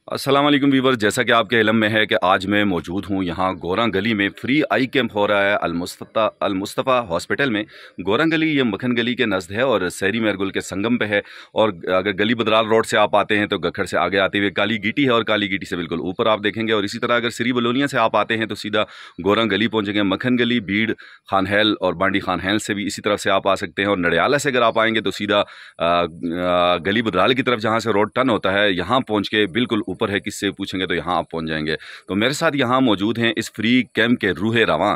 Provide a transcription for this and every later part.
अस्सलाम वालेकुम वीवर, जैसा कि आपके इल्म में है कि आज मैं मौजूद हूँ यहाँ गोरन गली में फ्री आई कैंप हो रहा है अलमुस्तफ़ा हॉस्पिटल में। गोरन गली ये मक्खन गली के नज़द है और सहरी मेहरगुल के संगम पे है। और अगर गली बदराल रोड से आप आते हैं तो गखर से आगे आते हुए काली गीटी है और काली गीटी से बिल्कुल ऊपर आप देखेंगे। और इसी तरह अगर सिरी बलोनिया से आप आते हैं तो सीधा गोरन गली पहुँचेंगे। मक्खन गली, बीड़, खानहैल और बांडी खानहैल से भी इसी तरफ से आप आ सकते हैं। और नडियाला से अगर आप आएँगे तो सीधा गली बदराल की तरफ जहाँ से रोड टर्न होता है यहाँ पहुँच के बिल्कुल ऊपर है, किससे पूछेंगे तो यहाँ आप पहुँच जाएंगे। तो मेरे साथ यहाँ मौजूद हैं इस फ्री कैंप के रूहे रवां,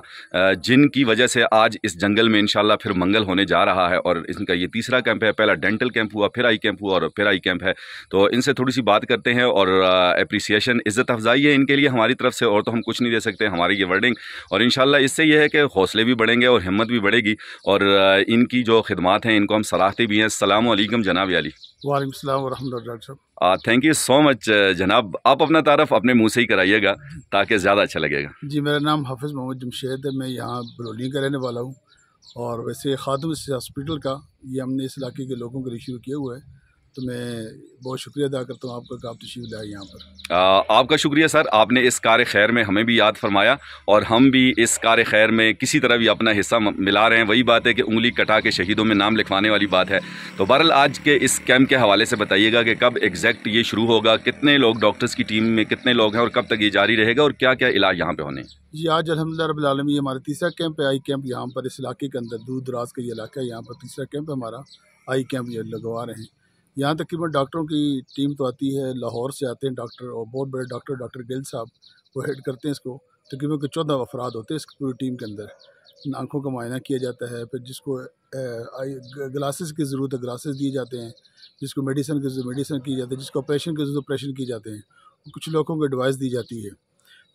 जिनकी वजह से आज इस जंगल में इंशाल्लाह फिर मंगल होने जा रहा है। और इनका ये तीसरा कैंप है। पहला डेंटल कैंप हुआ, फिर आई कैंप हुआ और फिर आई कैंप है। तो इनसे थोड़ी सी बात करते हैं और अप्रिसिएशन, इज़्ज़त अफजाई है इनके लिए हमारी तरफ से, और तो हम कुछ नहीं दे सकते हमारी ये वर्डिंग। और इंशाल्लाह इससे ये है कि हौसले भी बढ़ेंगे और हिम्मत भी बढ़ेगी और इनकी जो खिदमात हैं इनको हम सराहते भी हैं। अस्सलाम वालेकुम जनाब अली। वालेकुम सलाम व रहमतुल्लाहि साहब। थैंक यू सो मच जनाब। आप अपना तारफ़ अपने मुंह से ही कराइएगा ताकि ज़्यादा अच्छा लगेगा। जी, मेरा नाम हाफिज़ मोहम्मद जमशेद है। मैं यहाँ बलोनी का रहने वाला हूँ और वैसे खातून हॉस्पिटल का ये हमने इस इलाके के लोगों के लिए शुरू किया हुआ है। तो मैं बहुत शुक्रिया अदा करता हूँ आपका कि आप तशरीफ़ लाए यहाँ पर। आपका शुक्रिया सर, आपने इस कार खैर में हमें भी याद फरमाया और हम भी इस कार खैर में किसी तरह भी अपना हिस्सा मिला रहे हैं। वही बात है कि उंगली कटा के शहीदों में नाम लिखवाने वाली बात है। तो बहरहाल आज के इस कैंप के हवाले से बताइएगा कि कब एग्जैक्ट ये शुरू होगा, कितने लोग डॉक्टर्स की टीम में कितने लोग हैं और कब तक ये जारी रहेगा और क्या क्या इलाज यहाँ पे होने। जी, आज अल्हम्दुलिल्लाह रब्बिल आलमीन हमारा तीसरा कैंप है, आई कैंप। यहाँ पर इस इलाके के अंदर दूर दराज का ये इलाका है, यहाँ पर तीसरा कैंप है हमारा। आई कैंप ये लगवा रहे हैं। यहाँ तकरीबन डॉक्टरों की टीम तो आती है, लाहौर से आते हैं डॉक्टर और बहुत बड़े डॉक्टर गिल साहब वो हेड करते हैं इसको। तकरीबन 14 अफराद होते हैं इसकी पूरी टीम के अंदर। आँखों का मुआयना किया जाता है, फिर जिसको ग्लासेस की ज़रूरत है ग्लासेस दिए जाते हैं, जिसको मेडिसिन की मेडिसिन की जाती है, जिसको ऑपरेशन की ज़रूरत ऑपरेशन की जाते हैं, कुछ लोगों को एडवाइस दी जाती है।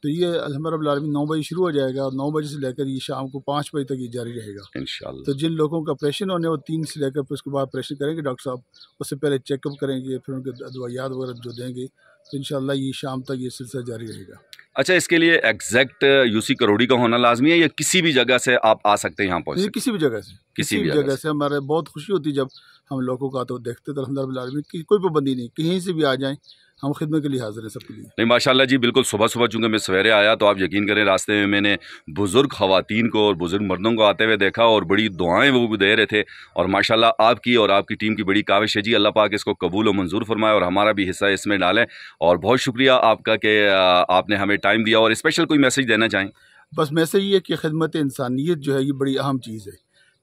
तो ये अल्हम्दुलिल्लाह रब्बिल आलमीन 9 बजे शुरू हो जाएगा और 9 बजे से लेकर ये शाम को 5 बजे तक ये जारी रहेगा इंशाल्लाह। तो जिन लोगों का ऑपरेशन होने वो 3 से लेकर फिर उसके बाद ऑपरेशन करेंगे डॉक्टर साहब, उससे पहले चेकअप करेंगे, फिर उनके दवाइयात वगैरह जो देंगे। तो इंशाल्लाह ये शाम तक ये सिलसिला जारी रहेगा। अच्छा, इसके लिए एग्जैक्ट यूसी करोड़ी का होना लाजमी है या किसी भी जगह से आप आ सकते हैं यहाँ पहुँच? किसी भी जगह से, किसी भी जगह से। हमारे बहुत खुशी होती है जब हम लोगों का तो देखते तो अल्हम्दुलिल्लाह की कोई पाबंदी नहीं, कहीं से भी आ जाएं, हम खिदमत के लिए हाजिर हैं सबके लिए। नहीं माशाल्लाह जी, बिल्कुल सुबह सुबह चूँकि मैं सवेरे आया तो आप यकीन करें रास्ते में मैंने बुज़ुर्ग ख़वातीन को और बुज़ुर्ग मर्दों को आते हुए देखा और बड़ी दुआएं वो भी दे रहे थे। और माशाल्लाह आपकी और आपकी टीम की बड़ी काविश है जी, अल्लाह पाक इसको कबूल और मंजूर फरमाए और हमारा भी हिस्सा इसमें डालें। और बहुत शुक्रिया आपका कि आपने हमें टाइम दिया। और स्पेशल कोई मैसेज देना चाहें? बस मैसेज ये है कि खिदमत इंसानियत जो है ये बड़ी अहम चीज़ है।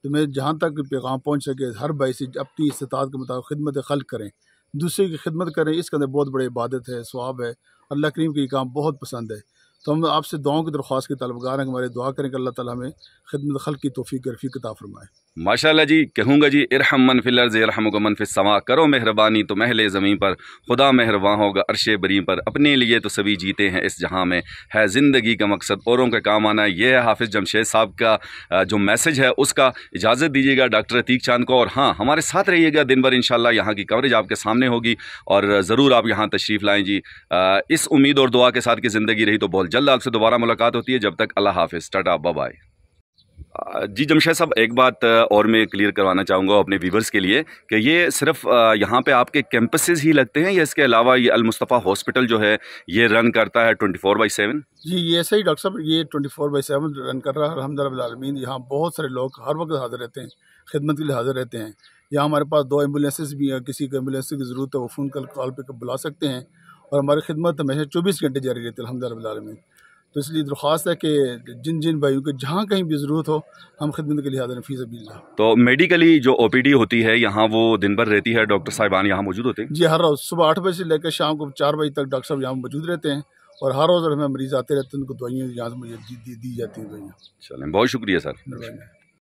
तो मैं जहाँ तक पैगाम पहुँच सके हर भाई से अपनी इस्तात के मुताबिक खिदमत खल्क करें, दूसरे की खिदमत करें। इसके अंदर बहुत बड़ी इबादत है, सवाब है। अल्लाह करीम को ये काम बहुत पसंद है। तो हम आपसे दुआओं की दरख्वास्त के तलबगार हैं, हमारे दुआ करें कि अल्लाह ताला हमें खिदमत खल्क की तौफीक रफ़ीक अता फरमाए। माशाल्लाह जी, कहूँगा जी, इरहम मन फिल अर्ज़ यरहमुका मन फिस समा। करो मेहरबानी तो महले ज़मीन पर, खुदा मेहरबान होगा अर्शे बरी पर। अपने लिए तो सभी जीते हैं इस जहाँ में, है ज़िंदगी का मकसद औरों के काम आना। ये है हाफिज़ जमशेद साहब का जो मैसेज है उसका। इजाज़त दीजिएगा डॉक्टर अतीक चांद को। और हाँ, हमारे साथ रहिएगा दिन भर, इंशाल्लाह यहाँ की कवरेज आपके सामने होगी और ज़रूर आप यहाँ तशरीफ़ लाएँ जी। इस उम्मीद और दुआ के साथ कि ज़िंदगी रही तो बहुत जल्द आपसे दोबारा मुलाकात होती है। जब तक अल्लाह हाफिज़, टाटा, बाय बाय। जी जमशेद साहब, एक बात और मैं क्लियर करवाना चाहूँगा अपने व्यूवर्स के लिए कि ये सिर्फ यहाँ पे आपके कैंपसेस ही लगते हैं या इसके अलावा ये अलमुस्तफ़ा हॉस्पिटल जो है ये रन करता है 24/7? जी, ये ऐसा ही डॉक्टर साहब, ये 24/7 रन कर रहा है अल्हम्दुलिल्लाह रब्बिल आलमीन। यहाँ बहुत सारे लोग हर वक्त हाजिर रहते हैं, खिदमत के लिए हाजिर रहते हैं। यहाँ हमारे पास 2 एम्बुलेंसेस भी हैं, किसी को एम्बुलेंस की ज़रूरत है वो फ़ोन कॉल पे बुला सकते हैं। और हमारी खिदमत हमेशा 24 घंटे जारी रहती है अल्हम्दुलिल्लाह रब्बिल आलमीन। तो इसलिए दरख्वास्त है कि जिन जिन भाइयों को जहाँ कहीं भी ज़रूरत हो हम खिदमत के लिए हाजिर हैं फ़ी सबिलिल्लाह। तो मेडिकली जो ओपीडी होती है यहाँ वो दिन भर रहती है, डॉक्टर साहिबान यहाँ मौजूद होते हैं? जी, हर रोज़ सुबह 8 बजे से लेकर शाम को 4 बजे तक डॉक्टर साहब यहाँ मौजूद रहते हैं और हर रोज़ हमें मरीज़ आते रहते हैं, उनको दवाइयाँ यहाँ से मुझे दी जाती हैं दवाइयाँ। चलें, बहुत शुक्रिया सर।